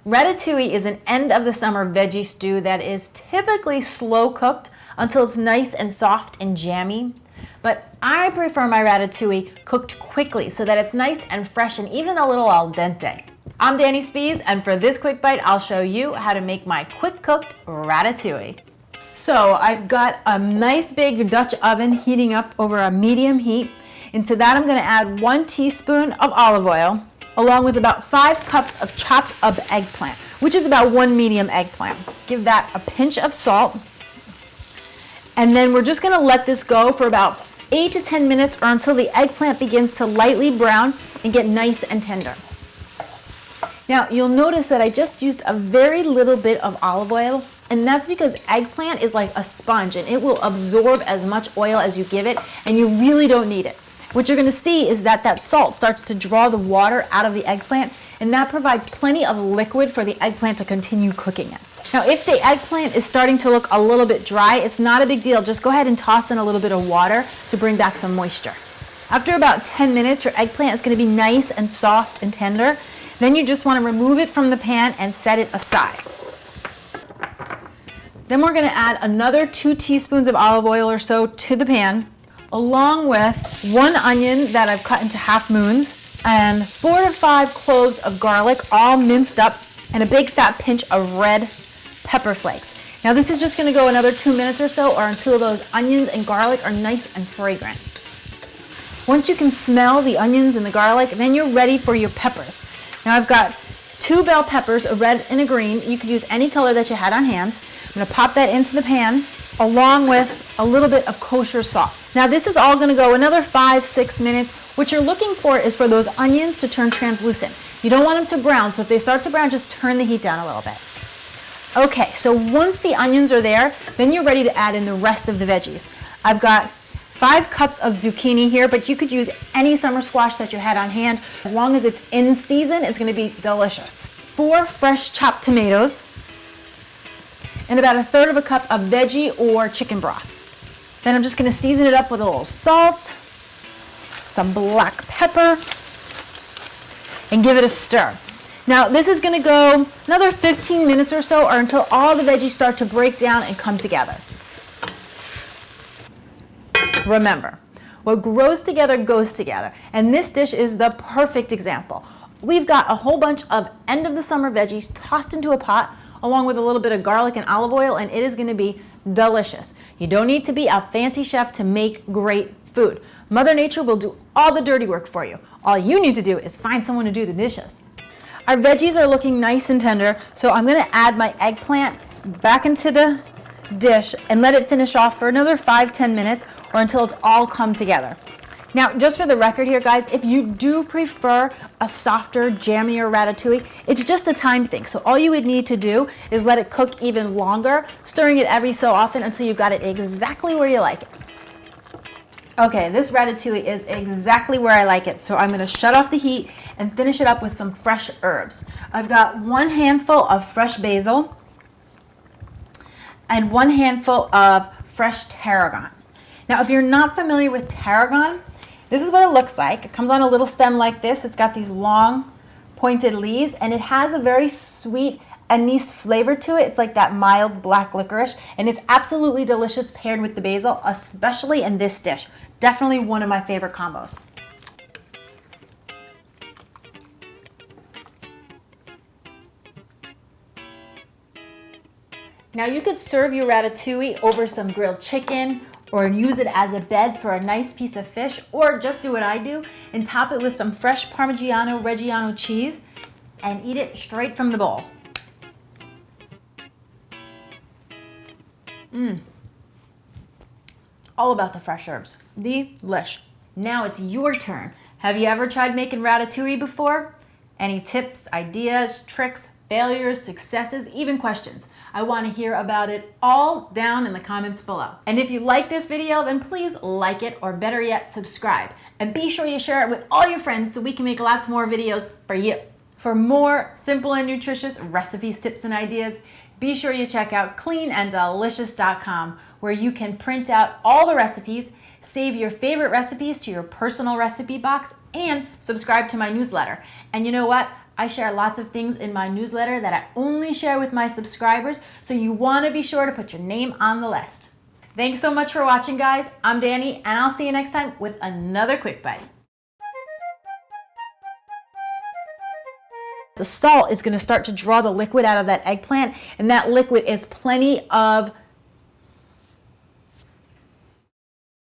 Ratatouille is an end of the summer veggie stew that is typically slow cooked until it's nice and soft and jammy. But I prefer my ratatouille cooked quickly so that it's nice and fresh and even a little al dente. I'm Danny Spies, and for this quick bite, I'll show you how to make my quick cooked ratatouille. So I've got a nice big Dutch oven heating up over a medium heat. Into that I'm going to add 1 teaspoon of olive oil, along with about 5 cups of chopped up eggplant, which is about 1 medium eggplant. Give that a pinch of salt. And then we're just going to let this go for about 8 to 10 minutes or until the eggplant begins to lightly brown and get nice and tender. Now you'll notice that I just used a very little bit of olive oil, and that's because eggplant is like a sponge and it will absorb as much oil as you give it, and you really don't need it. What you're going to see is that that salt starts to draw the water out of the eggplant, and that provides plenty of liquid for the eggplant to continue cooking in. Now if the eggplant is starting to look a little bit dry, it's not a big deal. Just go ahead and toss in a little bit of water to bring back some moisture. After about 10 minutes, your eggplant is going to be nice and soft and tender. Then you just want to remove it from the pan and set it aside. Then we're going to add another 2 teaspoons of olive oil or so to the pan, along with 1 onion that I've cut into half moons, and 4 to 5 cloves of garlic, all minced up, and a big fat pinch of red pepper flakes. Now this is just going to go another 2 minutes or so, or until those onions and garlic are nice and fragrant. Once you can smell the onions and the garlic, then you're ready for your peppers. Now I've got 2 bell peppers, a red and a green. You could use any color that you had on hand. I'm going to pop that into the pan, along with a little bit of kosher salt. Now this is all going to go another 5-6 minutes. What you're looking for is for those onions to turn translucent. You don't want them to brown, so if they start to brown, just turn the heat down a little bit. Okay, so once the onions are there, then you're ready to add in the rest of the veggies. I've got 5 cups of zucchini here, but you could use any summer squash that you had on hand. As long as it's in season, it's going to be delicious. 4 fresh chopped tomatoes, and about 1/3 cup of veggie or chicken broth. Then I'm just going to season it up with a little salt, some black pepper, and give it a stir. Now this is going to go another 15 minutes or so, or until all the veggies start to break down and come together. Remember, what grows together goes together, and this dish is the perfect example. We've got a whole bunch of end of the summer veggies tossed into a pot, along with a little bit of garlic and olive oil, and it is going to be delicious. You don't need to be a fancy chef to make great food. Mother Nature will do all the dirty work for you. All you need to do is find someone to do the dishes. Our veggies are looking nice and tender, so I'm going to add my eggplant back into the dish and let it finish off for another 5-10 minutes, or until it's all come together. Now, just for the record here, guys, if you do prefer a softer, jammier ratatouille, it's just a time thing. So all you would need to do is let it cook even longer, stirring it every so often until you've got it exactly where you like it. Okay, this ratatouille is exactly where I like it, so I'm going to shut off the heat and finish it up with some fresh herbs. I've got 1 handful of fresh basil and 1 handful of fresh tarragon. Now, if you're not familiar with tarragon, this is what it looks like. It comes on a little stem like this. It's got these long, pointed leaves, and it has a very sweet anise flavor to it. It's like that mild black licorice, and it's absolutely delicious paired with the basil, especially in this dish. Definitely one of my favorite combos. Now you could serve your ratatouille over some grilled chicken, or use it as a bed for a nice piece of fish, or just do what I do and top it with some fresh Parmigiano Reggiano cheese and eat it straight from the bowl. All about the fresh herbs. Delish. Now it's your turn. Have you ever tried making ratatouille before? Any tips, ideas, tricks, failures, successes, even questions? I want to hear about it all down in the comments below. And if you like this video, then please like it, or better yet, subscribe. And be sure you share it with all your friends so we can make lots more videos for you. For more simple and nutritious recipes, tips, and ideas, be sure you check out cleananddelicious.com, where you can print out all the recipes, save your favorite recipes to your personal recipe box, and subscribe to my newsletter. And you know what? I share lots of things in my newsletter that I only share with my subscribers, so you want to be sure to put your name on the list. Thanks so much for watching, guys. I'm Danny, and I'll see you next time with another Quick Bite. The salt is going to start to draw the liquid out of that eggplant, and that liquid is plenty of